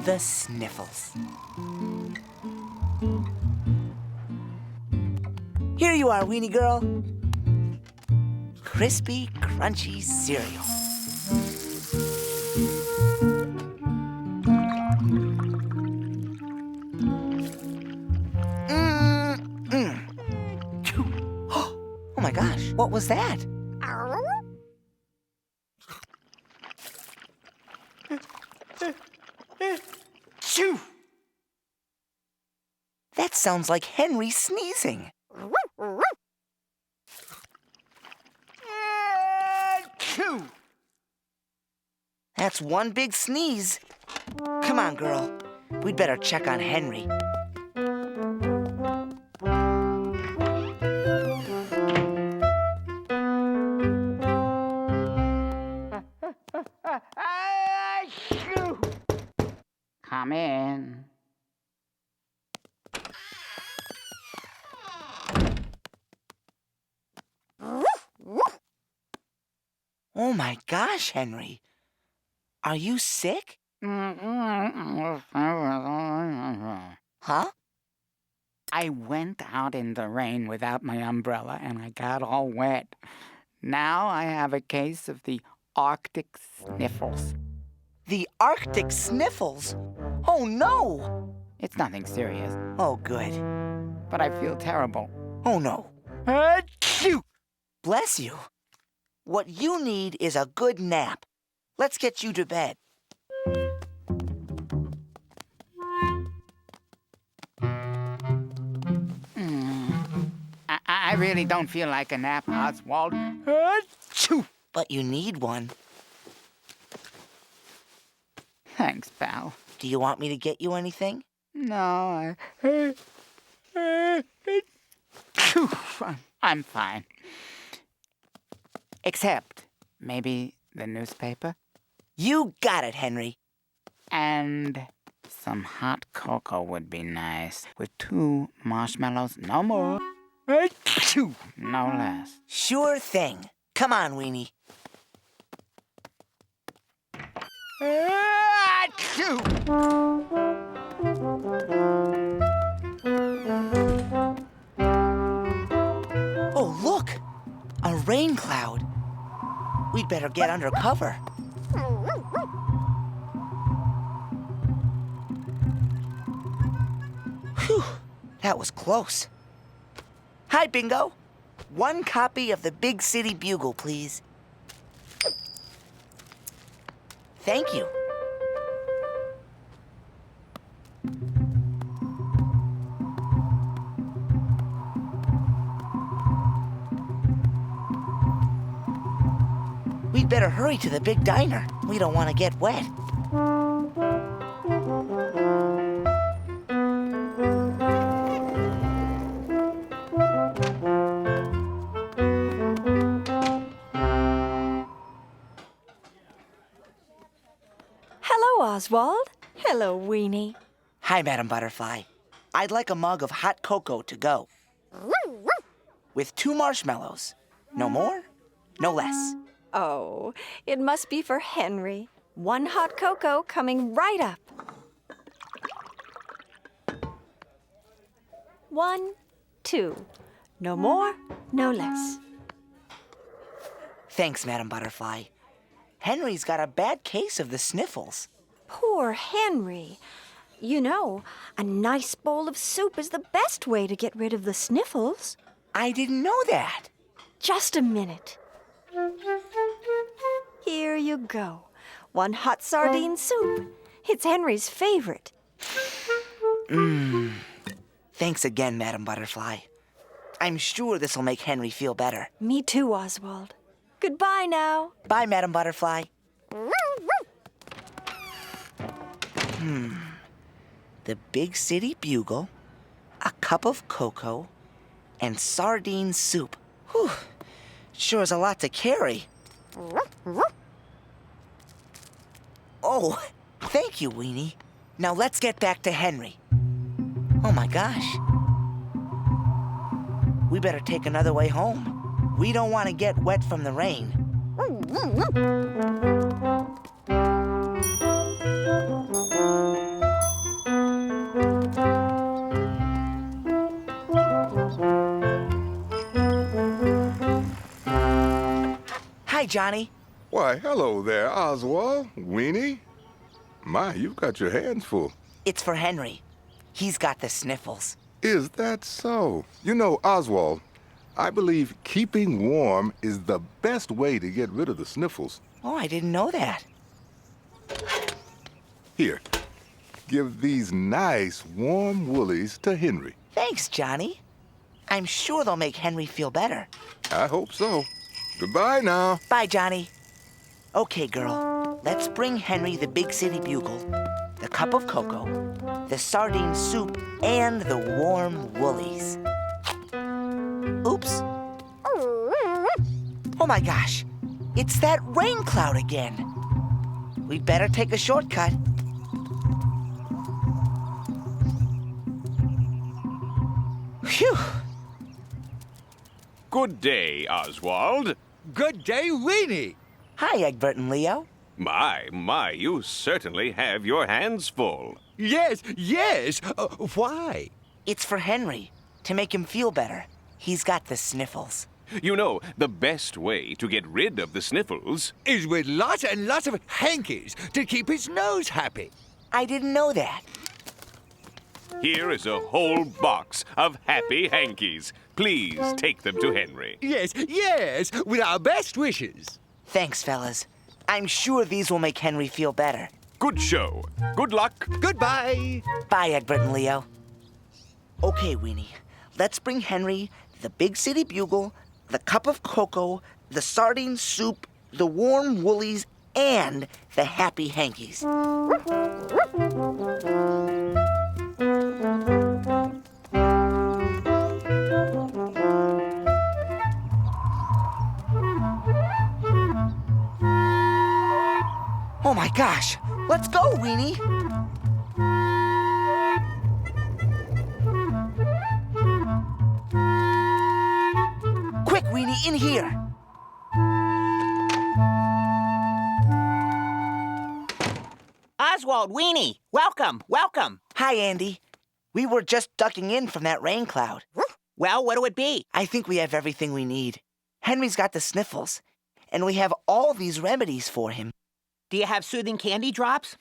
the sniffles. Here you are, Weenie Girl. Crispy, crunchy cereal. Oh my gosh, what was that? Achoo! That sounds like Henry sneezing. Achoo! That's one big sneeze. Come on, girl. We'd better check on Henry. Come in. Oh my gosh, Henry. Are you sick? Huh? I went out in the rain without my umbrella and I got all wet. Now I have a case of the Arctic sniffles. The Arctic sniffles? Oh no! It's nothing serious, Oh, good. but I feel terrible. Oh no. Achoo! Bless you. What you need is a good nap. Let's get you to bed. I really don't feel like a nap, Oswald. Achoo! But you need one. Thanks, pal. Do you want me to get you anything? No, I'm fine. Except maybe the newspaper You got it, Henry. and some hot cocoa would be nice with 2 marshmallows, no more. Achoo! No less. Sure thing. Come on, Weenie. Achoo! Oh, look! A rain cloud. We'd better get under cover. Whew, that was close. Hi, Bingo. 1 copy of the Big City Bugle, please. Thank you. We'd better hurry to the big diner. We don't want to get wet. Hello, Oswald. Hello, Weenie. Hi, Madam Butterfly. I'd like a mug of hot cocoa to go. With 2 marshmallows. No more, no less. Oh, it must be for Henry. 1 hot cocoa coming right up. 1, 2. No more, no less. Thanks, Madam Butterfly. Henry's got a bad case of the sniffles. Poor Henry. You know, a nice bowl of soup is the best way to get rid of the sniffles. I didn't know that. Just a minute. Here you go. 1 hot sardine soup. It's Henry's favorite. Thanks again, Madam Butterfly. I'm sure this'll make Henry feel better. Me too, Oswald. Goodbye now. Bye, Madam Butterfly. The Big City Bugle, a cup of cocoa, and sardine soup. Whew, sure is a lot to carry. Oh, thank you, Weenie. Now let's get back to Henry. Oh my gosh. We better take another way home. We don't want to get wet from the rain. Johnny. Why, hello there, Oswald, Weenie. My, you've got your hands full. It's for Henry. He's got the sniffles. Is that so? You know, Oswald, I believe keeping warm is the best way to get rid of the sniffles. Oh, I didn't know that. Here, give these nice warm woolies to Henry. Thanks, Johnny. I'm sure they'll make Henry feel better. I hope so. Goodbye now. Bye, Johnny. Okay, girl. Let's bring Henry the Big City Bugle, the cup of cocoa, the sardine soup, and the warm woolies. Oops. Oh my gosh. It's that rain cloud again. We'd better take a shortcut. Phew. Good day, Oswald. Good day, Weenie. Hi, Egbert and Leo. My, you certainly have your hands full. Yes. Why? It's for Henry, to make him feel better. He's got the sniffles. You know, the best way to get rid of the sniffles. Is with lots and lots of hankies to keep his nose happy. I didn't know that. Here is a whole box of happy hankies. Please take them to Henry. Yes, with our best wishes. Thanks, fellas. I'm sure these will make Henry feel better. Good show. Good luck. Goodbye. Bye, Egbert and Leo. Okay, Weenie. Let's bring Henry the Big City Bugle, the cup of cocoa, the sardine soup, the warm woolies, and the happy hankies. Oh my gosh! Let's go, Weenie! Quick, Weenie, in here! Oswald, Weenie, welcome. Hi, Andy. We were just ducking in from that rain cloud. Well, what'll it be? I think we have everything we need. Henry's got the sniffles, and we have all these remedies for him. Do you have soothing candy drops?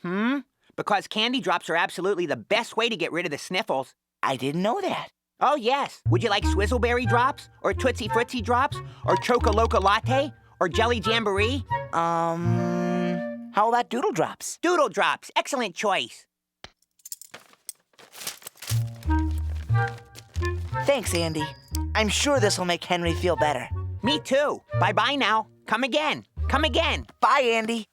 Because candy drops are absolutely the best way to get rid of the sniffles. I didn't know that. Oh, yes. Would you like Swizzleberry drops? Or Tootsie Fruitsy drops? Or Choco-Loco Latte? Or Jelly Jamboree? How about Doodle Drops? Doodle Drops. Excellent choice. Thanks, Andy. I'm sure this will make Henry feel better. Me too. Bye-bye now. Come again. Bye, Andy.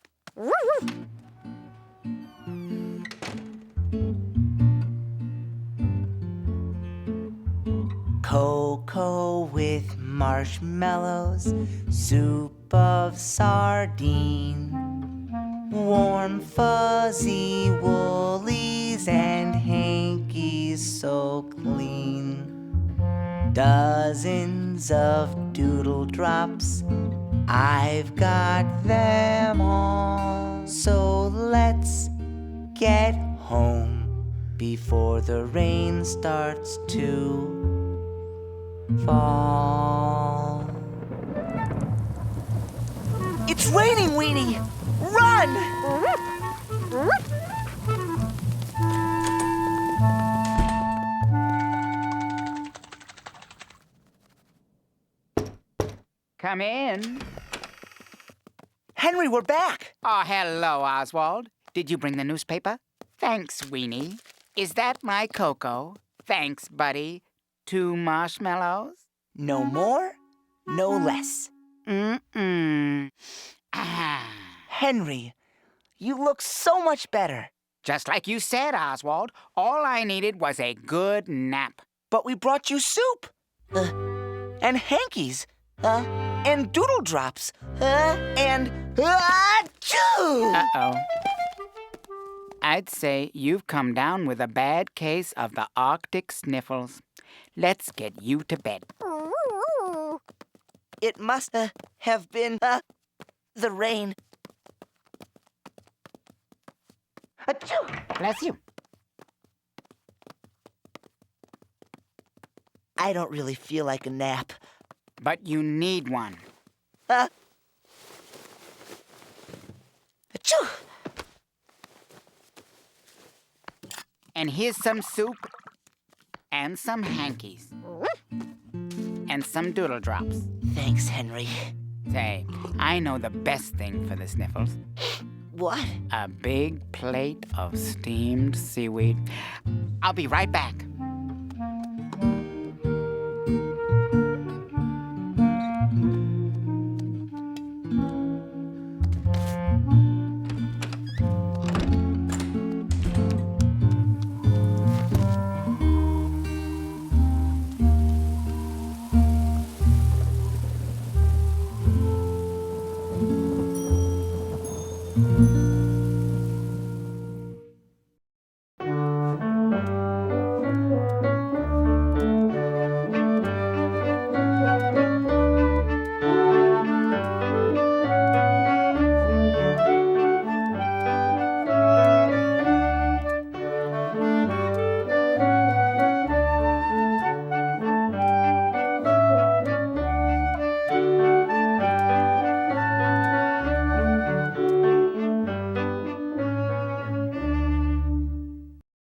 Cocoa with marshmallows, soup of sardine, warm fuzzy woolies and hankies so clean. Dozens of doodle drops, I've got them all. So let's get home before the rain starts to fall. It's raining, Weenie! Run! Come in. Henry, we're back! Oh, hello, Oswald. Did you bring the newspaper? Thanks, Weenie. Is that my cocoa? Thanks, buddy. 2 marshmallows? No more, no less. Henry, you look so much better. Just like you said, Oswald, all I needed was a good nap. But we brought you soup. And hankies. And doodle drops. And... Achoo! Uh-oh. I'd say you've come down with a bad case of the Arctic sniffles. Let's get you to bed. It must have been the rain. Achoo! Bless you. I don't really feel like a nap. But you need one. And here's some soup. And some hankies. And some doodle drops. Thanks, Henry. Say, I know the best thing for the Sniffles. What? A big plate of steamed seaweed. I'll be right back.